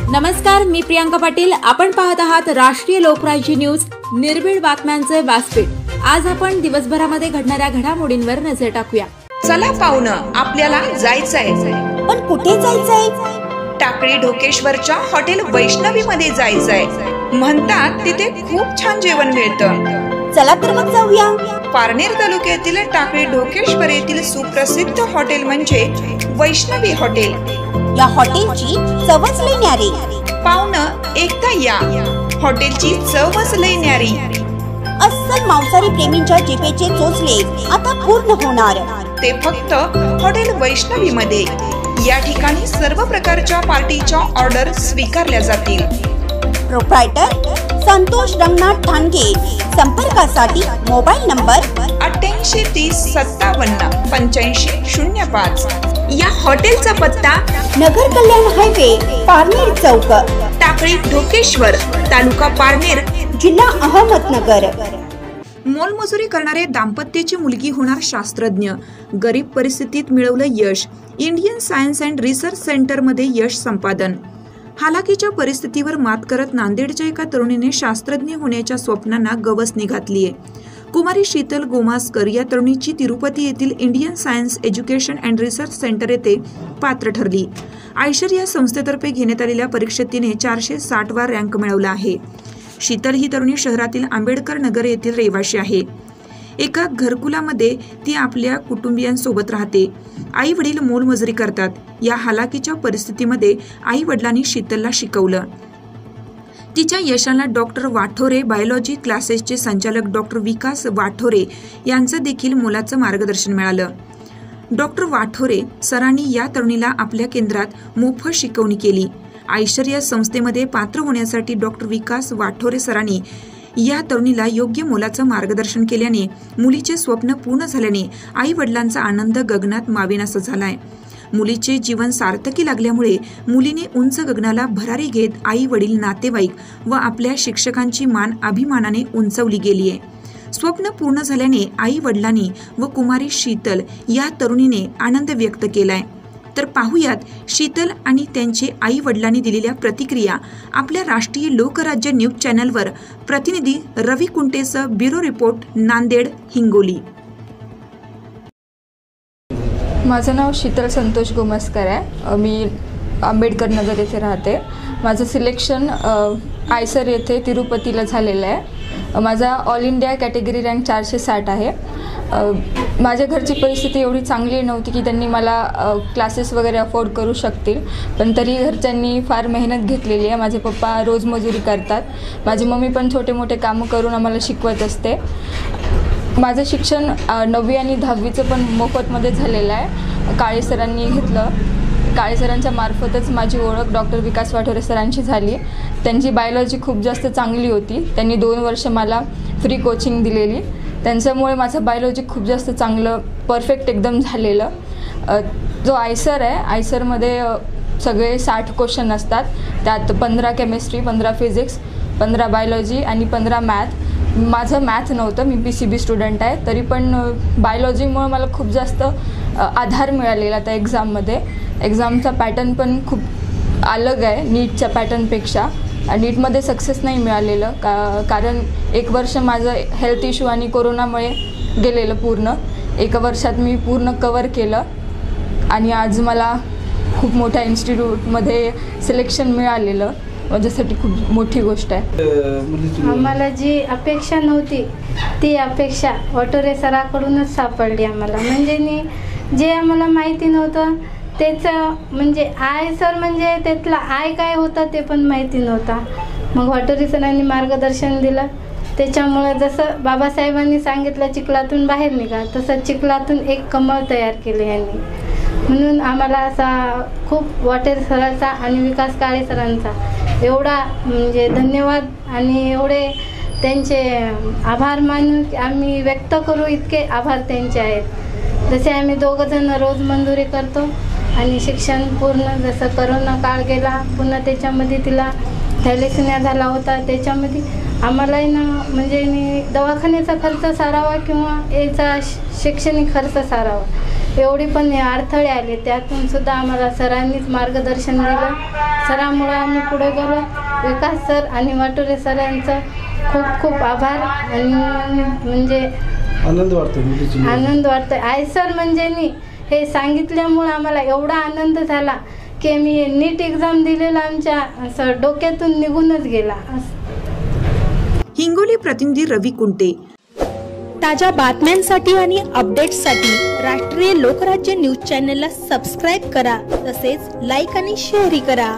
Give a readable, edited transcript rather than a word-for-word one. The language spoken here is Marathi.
नमस्कार, मी प्रियांका पाटील. आपण पाहत आहात राष्ट्रीय लोकराज्य न्यूज, निर्भीड बातम्यांचे व्यासपीठ. आज आपण दिवसभरामध्ये घडणाऱ्या घडामोडींवर नजर टाकूया. चला पाहुणं, आपल्याला जायचंय. पण कुठे जायचंय? टाकळी ढोकेश्वरच्या हॉटेल वैष्णवी मध्ये जायचंय. म्हणतात तिथे खूप छान जेवण मिळतं. चला तर मग जाऊया. पारनेर तालुक्यातील टाकळी ढोकेश्वर येथील सुप्रसिद्ध हॉटेल म्हणजे वैष्णवी हॉटेल. या हॉटेलची चवच लई न्यारी. पाहुणं, एकदा या. हॉटेलची चवच लई न्यारी. अस्सल मांसाहारी प्रेमींच्या जिभेचे चोचले आता पूर्ण होणार. ते फक्त हॉटेल वैष्णवी मध्ये. या ठिकाणी सर्व प्रकारच्या पार्टीच्या ऑर्डर स्वीकारल्या जातील. प्रोप्रायटर संतोष रंगनाथ ठाणगे. संपर्कासाठी मोबाईल नंबर 8830578505. या हॉटेलचा पत्ता नगर कल्याण हायवे, पारनेर चौक, टाकळी ढोकेश्वर, तालुका पारनेर, जिल्हा अहमदनगर. मोलमजुरी करणारे दाम्पत्याची मुलगी होणार शास्त्रज्ञ. गरीब परिस्थितीत मिळवलं यश. Indian science and research centre मध्ये यश संपादन. हालाकीच्या परिस्थितीवर मात करत नांदेडच्या एका तरुणीने शास्त्रज्ञ होण्याच्या स्वप्नांना गवसणी घातलीये. कुमारी शीतल गोमास्कर या तरुणीची तिरुपती येथील Indian science education and research centre येथे पात्र ठरली. आयशर या संस्थेतर्फे घेण्यात आलेल्या परीक्षेत तिने 460 वा रँक मिळवला आहे. शीतल ही तरुणी शहरातील आंबेडकर नगर येथील रहिवाशी आहे. एका घरकुलामध्ये ती आपल्या कुटुंबियांसोबत राहते. आई वडील मोलमजुरी करतात. या हालाकीच्या परिस्थितीमध्ये आई वडिलांनी शीतलला शिकवलं. तिच्या यशाला डॉक्टर वाठोरे बायोलॉजी क्लासेसचे संचालक डॉक्टर विकास वाठोरे यांचं देखील मोलाचं मार्गदर्शन मिळालं. डॉक्टर वाठोरे सरांनी या तरुणीला आपल्या केंद्रात मोफत शिकवणी केली. आयशर या संस्थेमध्ये पात्र होण्यासाठी डॉक्टर विकास वाठोरे सरांनी या तरुणीला योग्य मोलाचं मार्गदर्शन केल्याने मुलीचे स्वप्न पूर्ण झाल्याने आई वडिलांचा आनंद गगनात मावेनासा झालाय. मुलीचे जीवन सार्थकी लागल्यामुळे मुलीने उंच गगनाला भरारी घेत आई वडील, नातेवाईक व आपल्या शिक्षकांची मान अभिमानाने उंचवली गेलीये. स्वप्न पूर्ण झाल्याने आई वडिलांनी व कुमारी शीतल या तरुणीने आनंद व्यक्त केलाय. तर पाहुयात शीतल आणि त्यांचे आई वडिलांनी दिलेल्या प्रतिक्रिया. आपल्या राष्ट्रीय लोकराज्य न्यूज चॅनलवर प्रतिनिधी रवी कुंटेसह ब्युरो रिपोर्ट, नांदेड, हिंगोली. माझं नाव शीतल संतोष गोमास्कर आहे. मी आंबेडकर नगर येथे राहते. माझं सिलेक्शन आयसर येथे तिरुपतीला झालेलं आहे. माझा ऑल इंडिया कॅटेगरी रँक 460 आहे. माझ्या घरची परिस्थिती एवढी चांगली नव्हती की त्यांनी मला क्लासेस वगैरे अफोर्ड करू शकतील, पण तरी घरच्यांनी फार मेहनत घेतलेली आहे. माझे पप्पा रोज मजुरी करतात. माझी मम्मी पण छोटे मोठे कामं करून आम्हाला शिकवत असते. माझं शिक्षण 9वी आणि 10वीचं पण मोफतमध्ये झालेलं आहे. काळे सरांनी घेतलं. काळे सरांच्या मार्फतच माझी ओळख डॉक्टर विकास वाठोरे सरांची झाली. त्यांची बायोलॉजी खूप जास्त चांगली होती. त्यांनी 2 वर्ष मला फ्री कोचिंग दिलेली. त्यांच्यामुळे माझं बायोलॉजी खूप जास्त चांगलं परफेक्ट एकदम झालेलं. जो आयसर आहे, आयसरमध्ये सगळे 60 क्वेश्चन असतात. त्यात 15 केमिस्ट्री, 15 फिजिक्स, 15 बायोलॉजी आणि 15 मॅथ. माझं मॅथ नव्हतं, मी PCB स्टुडंट आहे, तरी पण बायोलॉजीमुळे मला खूप जास्त आधार मिळालेला त्या एक्झाममध्ये. एक्झामचा पॅटर्न पण खूप अलग आहे नीटच्या पॅटर्नपेक्षा. नीटमध्ये सक्सेस नाही मिळालेलं कारण 1 वर्ष माझं हेल्थ इश्यू आणि कोरोनामुळे गेलेलं. पूर्ण 1 वर्षात मी पूर्ण कवर केलं आणि आज मला खूप मोठ्या इन्स्टिट्यूटमध्ये सिलेक्शन मिळालेलं. माझ्यासाठी खूप मोठी गोष्ट आहे. आम्हाला जी अपेक्षा नव्हती ती अपेक्षा वाठोरे सराकडूनच सापडली आम्हाला. म्हणजे जे आम्हाला माहिती नव्हतं त्याचं म्हणजे आयसर म्हणजे त्यातलं आय काय होतं ते पण माहिती नव्हता. मग वाठोरे सरांनी मार्गदर्शन दिलं. त्याच्यामुळं जसं बाबासाहेबांनी सांगितलं चिखलातून बाहेर निघा, तसं चिखलातून एक कमळ तयार केले यांनी. म्हणून आम्हाला असा खूप वाठोरे सरांचा आणि विकास काळे सरांचा एवढा म्हणजे धन्यवाद आणि एवढे त्यांचे आभार मानून आम्ही व्यक्त करू इतके आभार त्यांचे आहेत. जसे आम्ही 2 जण रोज मंजुरी करतो आणि शिक्षण पूर्ण. जसं करोना काळ गेला, पुन्हा त्याच्यामध्ये तिला थॅलेसेमिया झाला होता, त्याच्यामध्ये आम्हालाही ना म्हणजे दवाखान्याचा खर्च सारावा किंवा याचा शैक्षणिक खर्च सारावा एवढी पण अडथळे आले. त्यातून सुद्धा आम्हाला सरांनीच मार्गदर्शन दिलं. सरांमुळे आम्ही पुढे गेलो. विकास सर आणि वाटोरे सरांचं खूप खूप आभार. आणि म्हणजे आनंद वाटतो. आय सर म्हणजे हे सांगितल्यामुळे आम्हाला एवढा आनंद झाला की मी नीट एक्झाम दिलेला आमच्या असं डोक्यातून निघूनच गेला. हिंगोली प्रतिनिधी रवी कुंटे. ताज्या बातम्यांसाठी आणि अपडेट्ससाठी राष्ट्रीय लोकराज्य न्यूज चॅनलला सबस्क्राईब करा, तसेच लाईक आणि शेअरही करा.